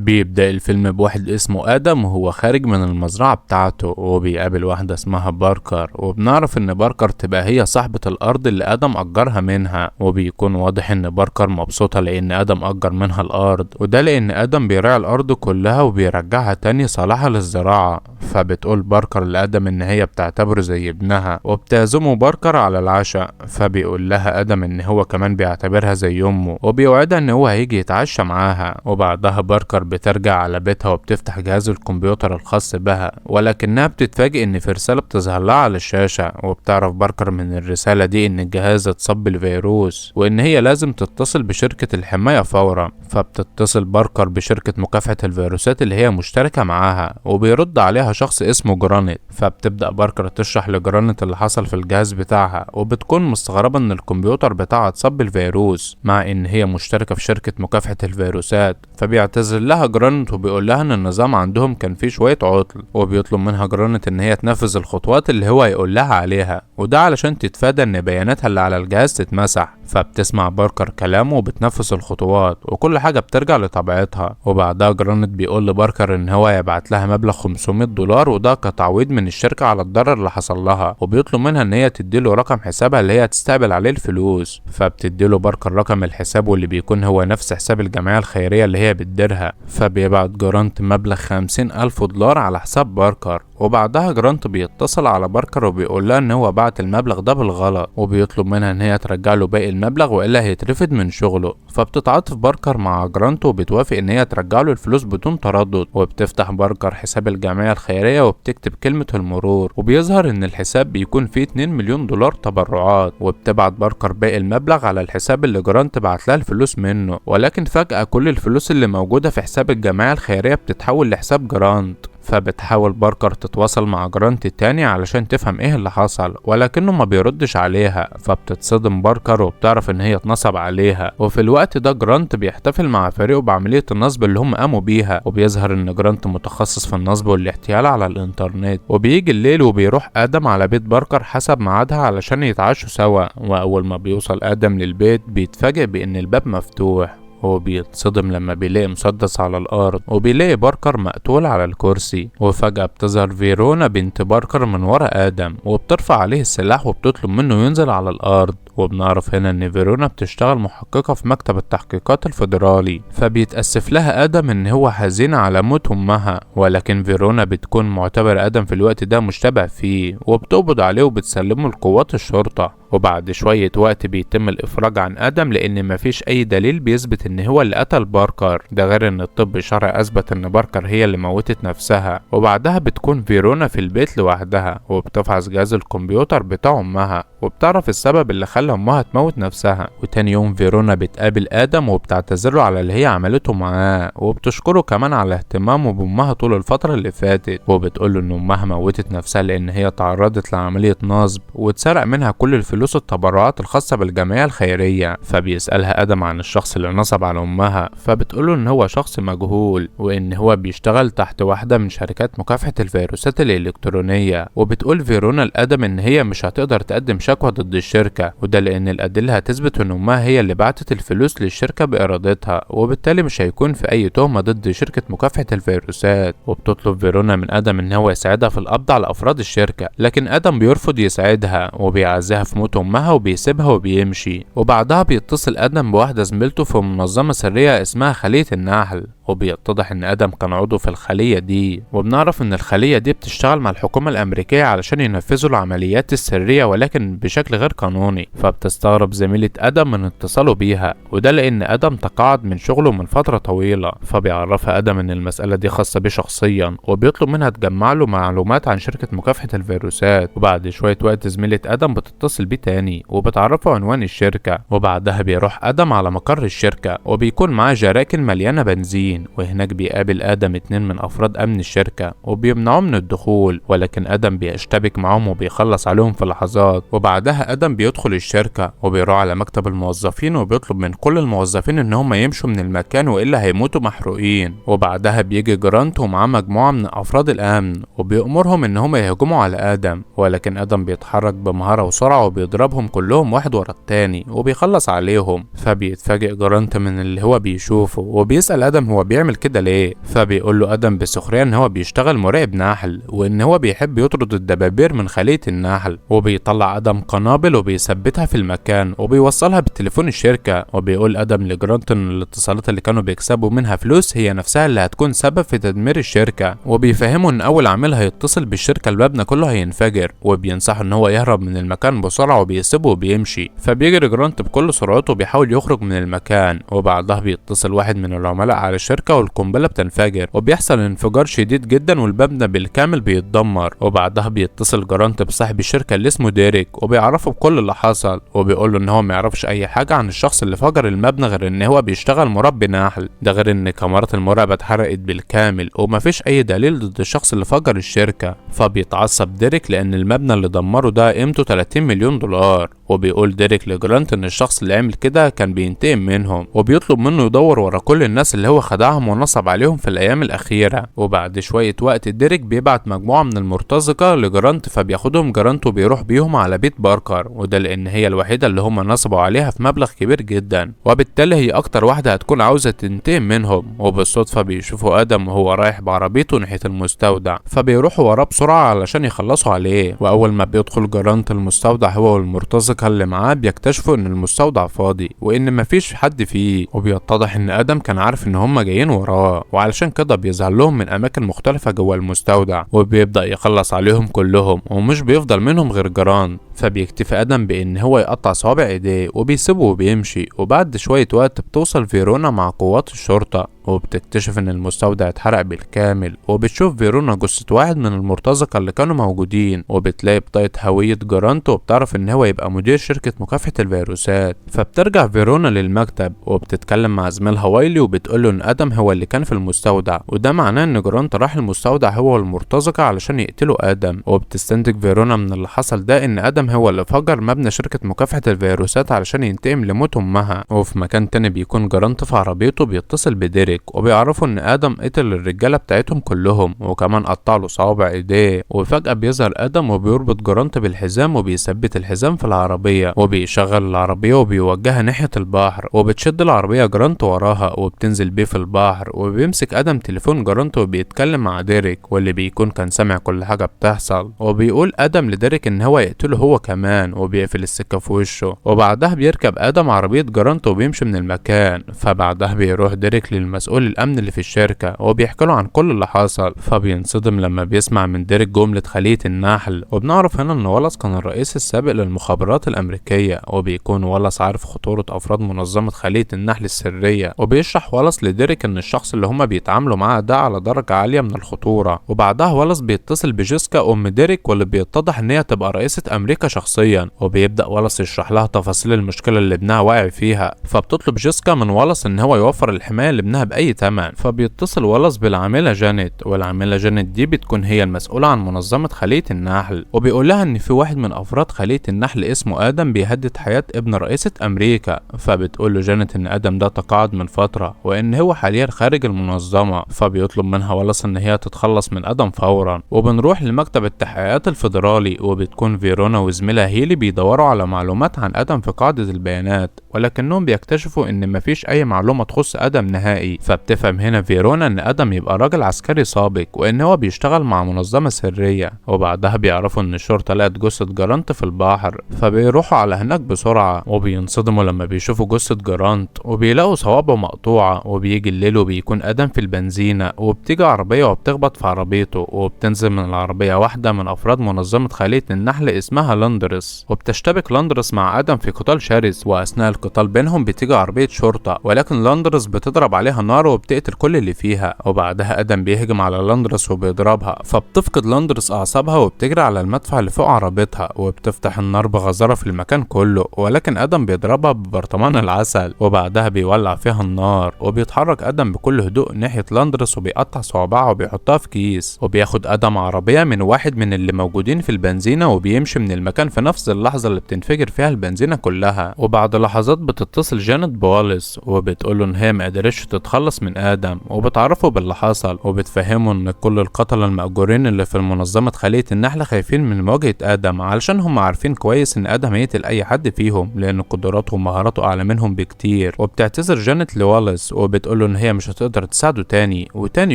بيبدأ الفيلم بواحد اسمه آدم وهو خارج من المزرعة بتاعته وبيقابل واحدة اسمها باركر، وبنعرف إن باركر تبقى هي صاحبة الأرض اللي آدم أجرها منها. وبيكون واضح إن باركر مبسوطة لأن آدم أجر منها الأرض، وده لأن آدم بيراعي الأرض كلها وبيرجعها تاني صالحة للزراعة. فبتقول باركر لآدم إن هي بتعتبره زي ابنها وبتعزمه باركر على العشاء. فبيقول لها آدم إن هو كمان بيعتبرها زي أمه وبيوعدها إن هو هيجي يتعشى معاها. وبعدها باركر بترجع على بيتها وبتفتح جهاز الكمبيوتر الخاص بها، ولكنها بتتفاجئ ان في رسالة بتظهر لها على الشاشة. وبتعرف باركر من الرسالة دي ان الجهاز اتصاب بالفيروس وان هي لازم تتصل بشركة الحماية فورا. فبتتصل باركر بشركة مكافحة الفيروسات اللي هي مشتركة معاها، وبيرد عليها شخص اسمه جرانيت. فبتبدأ باركر تشرح لجرانيت اللي حصل في الجهاز بتاعها، وبتكون مستغربة ان الكمبيوتر بتاعها اتصاب بالفيروس مع ان هي مشتركة في شركة مكافحة الفيروسات. فبيعتذر لها جرانيت وبيقول لها ان النظام عندهم كان فيه شوية عطل، وبيطلب منها جرانيت ان هي تنفذ الخطوات اللي هو يقول لها عليها، وده علشان تتفادى ان بياناتها اللي على الجهاز تتمسح. فبتسمع باركر كلامه وبتنفذ الخطوات وكل حاجة بترجع لطبيعتها. وبعدها جرانيت بيقول لباركر ان هو يبعت لها مبلغ $500 وده كتعويض من الشركة على الضرر اللي حصل لها، وبيطلب منها ان هي تديله رقم حسابها اللي هي تستقبل عليه الفلوس. فبتديله باركر رقم الحساب واللي بيكون هو نفس حساب الجمعية الخيرية اللي هي بتديرها. فبيبعت جرانت مبلغ $50,000 على حساب باركر. وبعدها جرانت بيتصل على باركر وبيقول لها ان هو بعت المبلغ ده بالغلط، وبيطلب منها ان هي ترجع له باقي المبلغ والا هيترفد من شغله. فبتتعاطف باركر مع جرانت وبتوافق ان هي ترجع له الفلوس بدون تردد. وبتفتح باركر حساب الجمعية الخيرية وبتكتب كلمة المرور، وبيظهر ان الحساب بيكون فيه $2 مليون تبرعات. وبتبعت باركر باقي المبلغ على الحساب اللي جرانت بعت لها الفلوس منه، ولكن فجأة كل الفلوس اللي موجودة في حساب الجمعية الخيرية بتتحول لحساب جرانت. فبتحاول باركر تتواصل مع جرانت التاني علشان تفهم ايه اللي حصل، ولكنه ما بيردش عليها. فبتتصدم باركر وبتعرف ان هي اتنصب عليها. وفي الوقت ده جرانت بيحتفل مع فريقه بعملية النصب اللي هم قاموا بيها، وبيظهر ان جرانت متخصص في النصب والاحتيال على الانترنت. وبيجي الليل وبيروح آدم على بيت باركر حسب ميعادها علشان يتعشوا سوا. واول ما بيوصل آدم للبيت بيتفاجئ بان الباب مفتوح. هو بيتصدم لما بيلاقي مسدس على الأرض، وبيلاقي باركر مقتول على الكرسي. وفجأة بتظهر فيرونا بنت باركر من ورا آدم وبترفع عليه السلاح وبتطلب منه ينزل على الأرض. وبنعرف هنا ان فيرونا بتشتغل محققة في مكتب التحقيقات الفيدرالي. فبيتأسف لها آدم ان هو حزين على موت امها، ولكن فيرونا بتكون معتبر آدم في الوقت ده مشتبه فيه وبتقبض عليه وبتسلمه لقوات الشرطة. وبعد شوية وقت بيتم الإفراج عن آدم لأن مفيش أي دليل بيثبت إن هو اللي قتل باركر، ده غير إن الطب الشرعي أثبت إن باركر هي اللي موتت نفسها. وبعدها بتكون فيرونا في البيت لوحدها وبتفحص جهاز الكمبيوتر بتاع أمها وبتعرف السبب اللي خلى أمها تموت نفسها. وتاني يوم فيرونا بتقابل آدم وبتعتذره على اللي هي عملته معاه، وبتشكره كمان على اهتمامه بأمها طول الفترة اللي فاتت. وبتقوله إن أمها موتت نفسها لأن هي تعرضت لعملية نصب واتسرق منها كل الفلوس التبرعات الخاصة بالجمعية الخيرية. فبيسألها آدم عن الشخص اللي نصب على أمها، فبتقوله إن هو شخص مجهول وإن هو بيشتغل تحت واحدة من شركات مكافحة الفيروسات الإلكترونية. وبتقول فيرونا لآدم إن هي مش هتقدر تقدم شكوى ضد الشركة، وده لأن الأدلة هتثبت إن أمها هي اللي بعتت الفلوس للشركة بإرادتها، وبالتالي مش هيكون في أي تهمة ضد شركة مكافحة الفيروسات. وبتطلب فيرونا من آدم إن هو يساعدها في القبض على أفراد الشركة، لكن آدم بيرفض يساعدها وبيعزها في موت أمها وبيسيبها وبيمشي. وبعدها بيتصل آدم بواحدة زميلته في منظمة سرية اسمها خلية النحل، وبيتضح ان آدم كان عضو في الخلية دي. وبنعرف ان الخلية دي بتشتغل مع الحكومة الامريكية علشان ينفذوا العمليات السرية ولكن بشكل غير قانوني. فبتستغرب زميلة آدم من اتصاله بيها، وده لان آدم تقاعد من شغله من فترة طويلة. فبيعرفها آدم ان المسألة دي خاصة بيه شخصيا وبيطلب منها تجمع له معلومات عن شركة مكافحة الفيروسات. وبعد شوية وقت زميلة آدم بتتصل بيه تاني وبتعرفه عنوان الشركة. وبعدها بيروح آدم على مقر الشركة وبيكون معاه جراكن مليانة بنزين، وهناك بيقابل آدم 2 من أفراد أمن الشركة وبيمنعوه من الدخول، ولكن آدم بيشتبك معاهم وبيخلص عليهم في لحظات. وبعدها آدم بيدخل الشركة وبيروح على مكتب الموظفين وبيطلب من كل الموظفين إن هم يمشوا من المكان وإلا هيموتوا محروقين. وبعدها بيجي جرانت ومعاه مجموعة من أفراد الأمن وبيأمرهم إن هم يهجموا على آدم، ولكن آدم بيتحرك بمهارة وسرعة وبيضربهم كلهم واحد ورا التاني وبيخلص عليهم. فبيتفاجئ جرانت من اللي هو بيشوفه وبيسأل آدم هو بيعمل كده ليه. فبيقول له ادم بسخرية ان هو بيشتغل مراقب نحل وان هو بيحب يطرد الدبابير من خلية النحل. وبيطلع ادم قنابل وبيثبتها في المكان وبيوصلها بالتليفون الشركة. وبيقول ادم لجرانت ان الاتصالات اللي كانوا بيكسبوا منها فلوس هي نفسها اللي هتكون سبب في تدمير الشركة. وبيفهموا ان اول عامل هيتصل بالشركة المبنى كله هينفجر. وبينصحوا ان هو يهرب من المكان بسرعة وبيسيبه وبيمشي. فبيجري جرانت بكل سرعته وبيحاول يخرج من المكان. وبعدها بيتصل واحد من العملاء على الشركة والقنبلة بتنفجر وبيحصل انفجار شديد جدا والمبنى بالكامل بيتدمر. وبعدها بيتصل جرانت بصاحب الشركة اللي اسمه ديريك وبيعرفه بكل اللي حصل. وبيقول له ان هو ما يعرفش اي حاجة عن الشخص اللي فجر المبنى غير ان هو بيشتغل مربي نحل. ده غير ان كاميرات المراقبة اتحرقت بالكامل ومفيش اي دليل ضد الشخص اللي فجر الشركة. فبيتعصب ديريك لان المبنى اللي دمره ده قيمته 30 مليون دولار. وبيقول ديريك لجرانت ان الشخص اللي عمل كده كان بينتقم منهم وبيطلب منه يدور ورا كل الناس اللي هو خدعهم ونصب عليهم في الايام الاخيره. وبعد شويه وقت ديريك بيبعت مجموعه من المرتزقه لجرانت فبياخدهم جرانت وبيروح بيهم على بيت باركر. وده لان هي الوحيده اللي هم نصبوا عليها في مبلغ كبير جدا وبالتالي هي اكتر واحده هتكون عاوزه تنتقم منهم. وبالصدفه بيشوفوا ادم وهو رايح بعربيته ناحيه المستودع فبيروحوا وراه بسرعه علشان يخلصوا عليه. واول ما بيدخل جرانت المستودع هو والمرتزقه اللي معاه بيكتشفوا ان المستودع فاضي وان مفيش حد فيه. وبيتضح ان ادم كان عارف ان هم جايين وراه وعلشان كده بيظهر لهم من اماكن مختلفه جوه المستودع وبيبدا يخلص عليهم كلهم ومش بيفضل منهم غير جرانت. فبيكتفي ادم بان هو يقطع صوابع ايديه وبيسيبه وبيمشي. وبعد شويه وقت بتوصل فيرونا مع قوات الشرطه وبتكتشف ان المستودع اتحرق بالكامل. وبتشوف فيرونا جثة واحد من المرتزقة اللي كانوا موجودين وبتلاقي بطاقة هوية جرانت وبتعرف ان هو يبقى مدير شركة مكافحة الفيروسات. فبترجع فيرونا للمكتب وبتتكلم مع زميلها وايلي وبتقوله ان ادم هو اللي كان في المستودع وده معناه ان جرانت راح المستودع هو والمرتزقة علشان يقتلوا ادم. وبتستنتج فيرونا من اللي حصل ده ان ادم هو اللي فجر مبنى شركة مكافحة الفيروسات علشان ينتقم لموت امها. وفي مكان تاني بيكون جرانت في عربيته بيتصل بديريك وبيعرفوا ان ادم قتل الرجاله بتاعتهم كلهم وكمان قطع له صوابع ايديه. وفجاه بيظهر ادم وبيربط جرانت بالحزام وبيثبت الحزام في العربيه وبيشغل العربيه وبيوجهها ناحيه البحر. وبتشد العربيه جرانت وراها وبتنزل بيه في البحر. وبيمسك ادم تليفون جرانت وبيتكلم مع ديريك واللي بيكون كان سامع كل حاجه بتحصل. وبيقول ادم لديريك ان هو يقتله هو كمان وبيقفل السكه في وشه. وبعدها بيركب ادم عربيه جرانت وبيمشي من المكان. فبعدها بيروح ديريك للمسؤول الامن اللي في الشركه وبيحكي له عن كل اللي حصل. فبينصدم لما بيسمع من ديريك جمله خليه النحل. وبنعرف هنا ان والاس كان الرئيس السابق للمخابرات الامريكيه وبيكون والاس عارف خطوره افراد منظمه خليه النحل السريه. وبيشرح والاس لديريك ان الشخص اللي هما بيتعاملوا معاه ده على درجه عاليه من الخطوره. وبعدها والاس بيتصل بجيسكا ام ديريك واللي بيتضح ان هي تبقى رئيسه امريكا شخصيا. وبيبدا والاس يشرح لها تفاصيل المشكله اللي ابنها واقع فيها. فبتطلب جيسكا من والاس ان هو يوفر الحمايه لابنها باي تمن. فبيتصل والاس بالعامله جانيت والعامله جانيت دي بتكون هي المسؤوله عن منظمه خليه النحل. وبيقول لها ان في واحد من افراد خليه النحل اسمه ادم بيهدد حياه ابن رئيسه امريكا. فبتقول له جانيت ان ادم ده تقاعد من فتره وان هو حاليا خارج المنظمه. فبيطلب منها والاس ان هي تتخلص من ادم فورا. وبنروح لمكتب التحقيقات الفيدرالي وبتكون فيرونا وزميلها هيلي بيدوروا على معلومات عن ادم في قاعده البيانات ولكنهم بيكتشفوا ان مفيش اي معلومه تخص ادم نهائي. فبتفهم هنا فيرونا ان ادم يبقى راجل عسكري سابق وان هو بيشتغل مع منظمه سريه. وبعدها بيعرفوا ان الشرطه لقت جثه جرانت في البحر فبيروحوا على هناك بسرعه. وبينصدموا لما بيشوفوا جثه جرانت وبيلاقوا صوابعه مقطوعه. وبيجي الليل وبيكون ادم في البنزينه وبتيجي عربيه وبتخبط في عربيته وبتنزل من العربيه واحده من افراد منظمه خليه النحل اسمها لاندرس. وبتشتبك لاندرس مع ادم في قتال شرس واثناء القتال بينهم بتيجي عربيه شرطه ولكن لاندرس بتضرب عليها نار وبتقتل كل اللي فيها. وبعدها ادم بيهجم على لاندرس وبيضربها فبتفقد لاندرس اعصابها وبتجري على المدفع اللي فوق عربيتها وبتفتح النار بغزاره في المكان كله ولكن ادم بيضربها ببرطمان العسل وبعدها بيولع فيها النار. وبيتحرك ادم بكل هدوء ناحيه لاندرس وبيقطع صوابعها وبيحطها في كيس. وبياخد ادم عربيه من واحد من اللي موجودين في البنزينه وبيمشي من المكان المكان في نفس اللحظة اللي بتنفجر فيها البنزينة كلها. وبعد لحظات بتتصل جانيت بواليس وبتقوله ان هي ما قدرتش تتخلص من ادم، وبتعرفه باللي حصل وبتفهمه ان كل القتلة المأجورين اللي في المنظمة خلية النحلة خايفين من مواجهة ادم، علشان هم عارفين كويس ان ادم هيقتل اي حد فيهم لان قدراته ومهاراته اعلى منهم بكتير. وبتعتذر جانيت لواليس وبتقوله ان هي مش هتقدر تساعده تاني. وتاني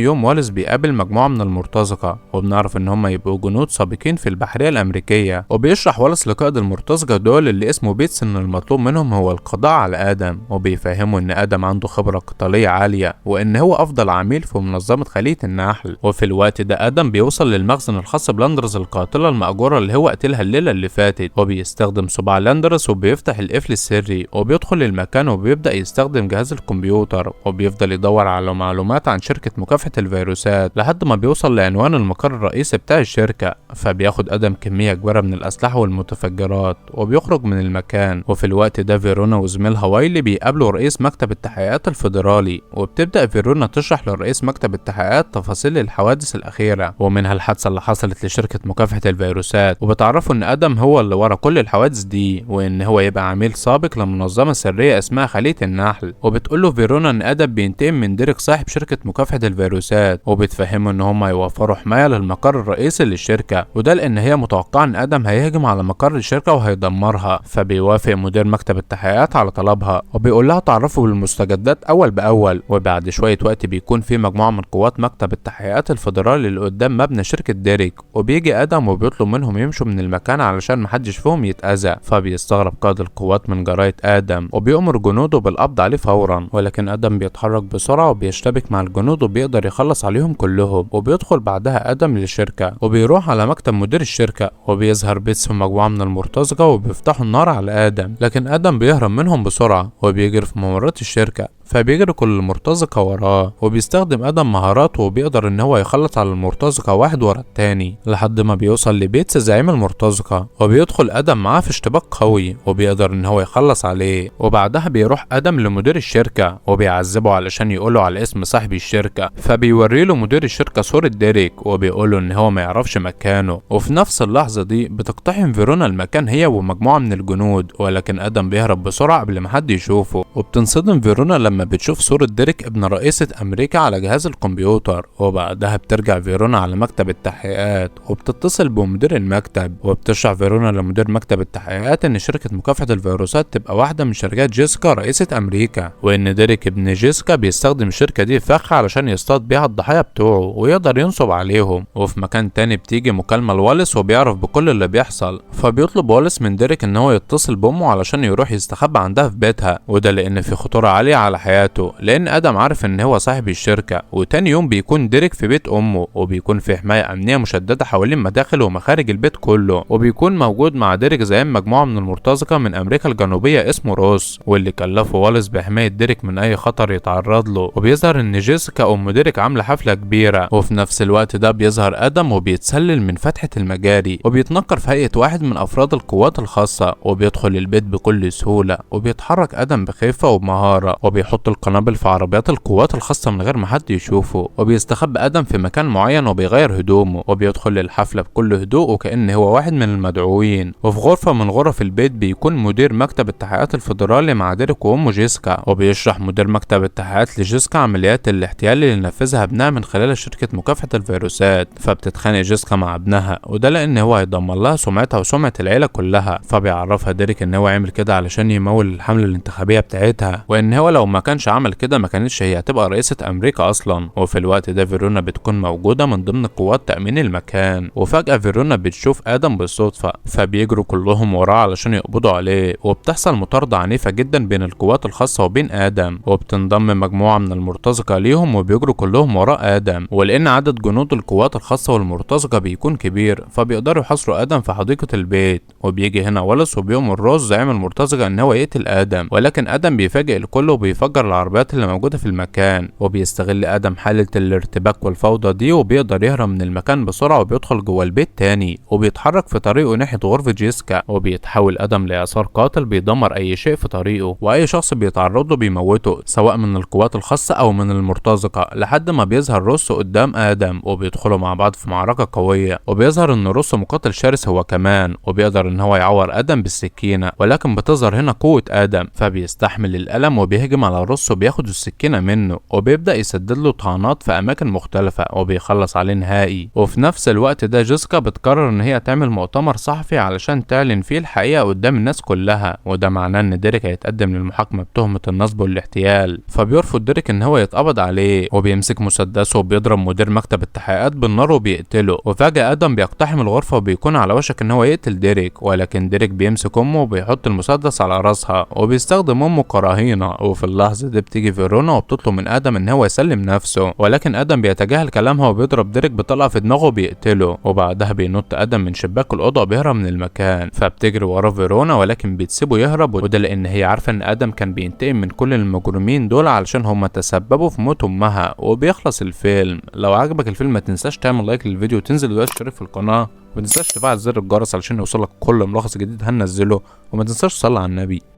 يوم واليس بيقابل مجموعة من المرتزقة وبنعرف ان هم يبقوا جنود سابقين في البحرية الامريكية. وبيشرح واليس لقائد المرتزقة دول اللي اسمه بيتس ان المطلوب منهم هو القضاء على ادم، وبيفهموا ان ادم عنده خبرة قتالية عالية وان هو افضل عميل في منظمة خلية النحل. وفي الوقت ده ادم بيوصل للمخزن الخاص بلاندرز القاتلة المأجورة اللي هو قتلها الليلة اللي فاتت، وبيستخدم صباع لاندرز وبيفتح القفل السري وبيدخل المكان وبيبدأ يستخدم جهاز الكمبيوتر وبيفضل يدور على معلومات عن شركة مكافحة الفيروسات لحد ما بيوصل لعنوان المقر الرئيسي بتاع الشركة. فبياخد ادم كمية كبيرة من الاسلحة والمتفجرات وبيخرج من المكان. وفي الوقت ده فيرونا وزميلها وايلي بيقابلوا رئيس مكتب التحقيقات الفيدرالي، وبتبدأ فيرونا تشرح لرئيس مكتب التحقيقات تفاصيل الحوادث الأخيرة ومنها الحادثة اللي حصلت لشركة مكافحة الفيروسات، وبتعرفوا إن آدم هو اللي ورا كل الحوادث دي وإن هو يبقى عميل سابق لمنظمة سرية اسمها خلية النحل. وبتقوله فيرونا إن آدم بينتقم من ديريك صاحب شركة مكافحة الفيروسات، وبتفهمه إن هم يوفروا حماية للمقر الرئيسي للشركة، وده لأن هي متوقعة إن آدم هيهجم على مقر الشركة وهيدمرها. فبيوافق مدير مكتب التحقيقات على طلبها وبيقول لها تعرفوا بالمستجدات أول بأول. وبعد شوية وقت بيكون في مجموعة من قوات مكتب التحقيقات الفيدرالي اللي قدام مبنى شركة ديريك، وبيجي آدم وبيطلب منهم يمشوا من المكان علشان محدش فيهم يتأذى. فبيستغرب قائد القوات من جراية آدم وبيأمر جنوده بالقبض عليه فورا، ولكن آدم بيتحرك بسرعة وبيشتبك مع الجنود وبيقدر يخلص عليهم كلهم. وبيدخل بعدها آدم للشركة وبيروح على مكتب مدير الشركة وبيظهر بيتس ومجموعة من المرتزقة وبيفتحوا النار على آدم، لكن آدم بيهرب منهم بسرعة وبيجري في ممرات الشركة. فبيجري كل المرتزقة وراه وبيستخدم آدم مهاراته وبيقدر ان هو يخلص على المرتزقة واحد ورا التاني لحد ما بيوصل لبيتس زعيم المرتزقة، وبيدخل آدم معاه في اشتباك قوي وبيقدر ان هو يخلص عليه. وبعدها بيروح آدم لمدير الشركة وبيعذبه علشان يقوله على اسم صاحب الشركة. فبيوريله مدير الشركة صورة ديريك وبيقوله ان هو ما يعرفش مكانه. وفي نفس اللحظة دي بتقتحم فيرونا المكان هي ومجموعة من الجنود، ولكن آدم بيهرب بسرعة قبل ما حد يشوفه. وبتنصدم فيرونا لما بتشوف صورة ديريك ابن رئيسة أمريكا على جهاز الكمبيوتر. وبعدها بترجع فيرونا على مكتب التحقيقات وبتتصل بمدير المكتب وبتشرح فيرونا لمدير مكتب التحقيقات إن شركة مكافحة الفيروسات تبقى واحدة من شركات جيسيكا رئيسة أمريكا، وإن ديريك ابن جيسيكا بيستخدم الشركة دي فخ علشان يصطاد بيها الضحايا بتوعه ويقدر ينصب عليهم. وفي مكان تاني بتيجي مكالمة لواليس وبيعرف بكل اللي بيحصل، فبيطلب واليس من ديريك إن هو يتصل بأمه علشان يروح يستخبى عندها في بيتها، وده لأن في خطورة عالية على حياته لان ادم عارف ان هو صاحب الشركة. وتاني يوم بيكون ديريك في بيت امه وبيكون في حماية امنية مشددة حوالين مداخل ومخارج البيت كله، وبيكون موجود مع ديريك زعيم مجموعة من المرتزقة من امريكا الجنوبية اسمه روس، واللي كلفه واليس بحماية ديريك من اي خطر يتعرض له. وبيظهر ان جيسيكا ام ديريك عاملة حفلة كبيرة، وفي نفس الوقت ده بيظهر ادم وبيتسلل من فتحة المجاري وبيتنكر في هيئة واحد من افراد القوات الخاصة وبيدخل البيت بكل سهولة. وبيتحرك ادم بخفة وبمهارة وبيحط القنابل في عربيات القوات الخاصة من غير ما حد يشوفه. وبيستخبى آدم في مكان معين وبيغير هدومه وبيدخل للحفلة بكل هدوء وكأن هو واحد من المدعوين. وفي غرفة من غرف البيت بيكون مدير مكتب التحقيقات الفيدرالي مع ديريك وأمه جيسيكا، وبيشرح مدير مكتب التحقيقات لجيسيكا عمليات الاحتيال اللي نفذها ابنها من خلال شركة مكافحة الفيروسات. فبتتخانق جيسيكا مع ابنها وده لأن هو هيدمر لها سمعتها وسمعة العيلة كلها. فبيعرفها ديريك ان هو عمل كده علشان يمول الحملة الانتخابية بتاعتها، وان هو لو ما كانش عمل كده ما كانتش هي هتبقى رئيسة أمريكا أصلا. وفي الوقت ده فيرونا بتكون موجودة من ضمن قوات تأمين المكان، وفجأة فيرونا بتشوف آدم بالصدفة فبيجروا كلهم وراه علشان يقبضوا عليه. وبتحصل مطاردة عنيفة جدا بين القوات الخاصة وبين آدم، وبتنضم مجموعة من المرتزقة ليهم وبيجروا كلهم وراء آدم. ولأن عدد جنود القوات الخاصة والمرتزقة بيكون كبير فبيقدروا يحاصروا آدم في حديقة البيت. وبيجي هنا واليس وبيأمر روز زعيم المرتزقة إن هو يقتل آدم، ولكن آدم بيفاجئ الكل وبيفجر وبيفجر العربيات اللي موجودة في المكان. وبيستغل آدم حالة الارتباك والفوضى دي وبيقدر يهرب من المكان بسرعة وبيدخل جوه البيت تاني وبيتحرك في طريقه ناحية غرفة جيسيكا. وبيتحول آدم لإعصار قاتل بيدمر أي شيء في طريقه، وأي شخص بيتعرض له بيموته سواء من القوات الخاصة أو من المرتزقة، لحد ما بيظهر روسو قدام آدم وبيدخلوا مع بعض في معركة قوية. وبيظهر إن روسو مقاتل شرس هو كمان، وبيقدر إن هو يعور آدم بالسكينة، ولكن بتظهر هنا قوة آدم فبيستحمل الألم وبيهجم على روسو بياخد السكينة منه وبيبدأ يسدد له طعنات في أماكن مختلفة وبيخلص عليه نهائي. وفي نفس الوقت ده جيسيكا بتقرر إن هي تعمل مؤتمر صحفي علشان تعلن فيه الحقيقة قدام الناس كلها، وده معناه إن ديريك هيتقدم للمحاكمة بتهمة النصب والاحتيال. فبيرفض ديريك إن هو يتقبض عليه وبيمسك مسدسه وبيضرب مدير مكتب التحقيقات بالنار وبيقتله. وفجأة آدم بيقتحم الغرفة وبيكون على وشك إن هو يقتل ديريك، ولكن ديريك بيمسك أمه وبيحط المسدس على راسها وبيستخدم أمه كرهينة. وفي اللحظة دي بتيجي فيرونا وبتطلب من آدم إن هو يسلم نفسه، ولكن آدم بيتجاهل كلامها وبيضرب ديريك بطلقة في دماغه وبيقتله. وبعدها بينط آدم من شباك الأوضة وبيهرب من المكان، فبتجري وراه فيرونا ولكن بتسيبه يهرب، وده لأن هي عارفة إن آدم كان بينتقم من كل المجرمين دول علشان هم تسببوا في موت أمها. وبيخلص الفيلم. لو عجبك الفيلم ما تنساش تعمل لايك للفيديو وتنزل دلوقتي تشترك في القناة، وما تنساش تفعل زر الجرس علشان يوصلك كل ملخص جديد هننزله، وما تنساش تصلي على النبي.